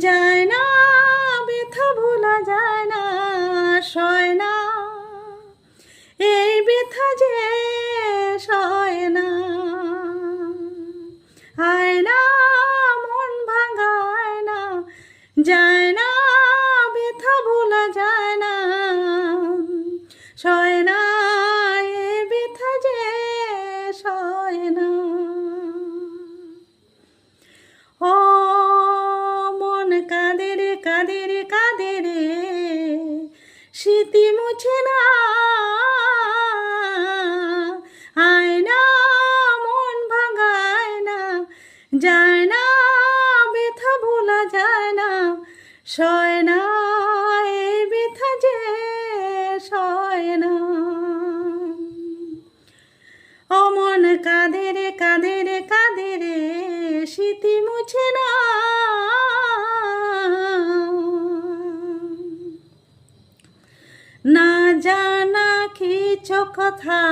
যায় না ব্যথা ভোলা যায় না, সয় না এই ব্যথা যে সয় না। আয় না মন ভাঙায় না, যায় না ব্যথা ভোলা যায় না, সয় না এই ব্যথা যে সয় না। ও মন কাঁদে রে কাঁদে রে কাঁদে রে, স্মৃতি মুছে না। আয় না মন ভাঙায় না, যায় না ব্যথা ভোলা যায় না, সয় না এই ব্যথা যে সয় না। ও মন কাঁদে রে কাঁদে রে কাঁদে রে, স্মৃতি মুছে না। না জানা কিছু কথা,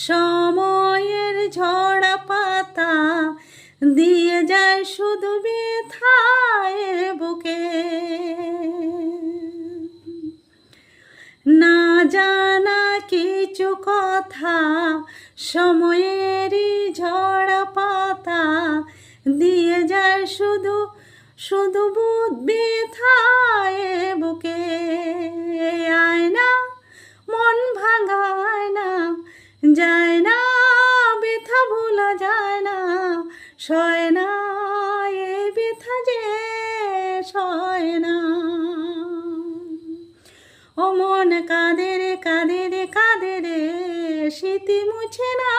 সময়ের ঝরা পাতা দিয়ে যায় শুধু ব্যথায় বুকে। না জানা কিছু কথা, সময়েরই ঝরা পাতা দিয়ে যায় শুধু শুধু ব্যথায় বুকে। আয় না মন ভাঙায় না, যায় না ব্যথা ভোলা যায় না, সয় না এই ব্যথা যে সয় না। ও মন কাঁদে রে কাঁদে রে কাঁদে রে, স্মৃতি মুছে না।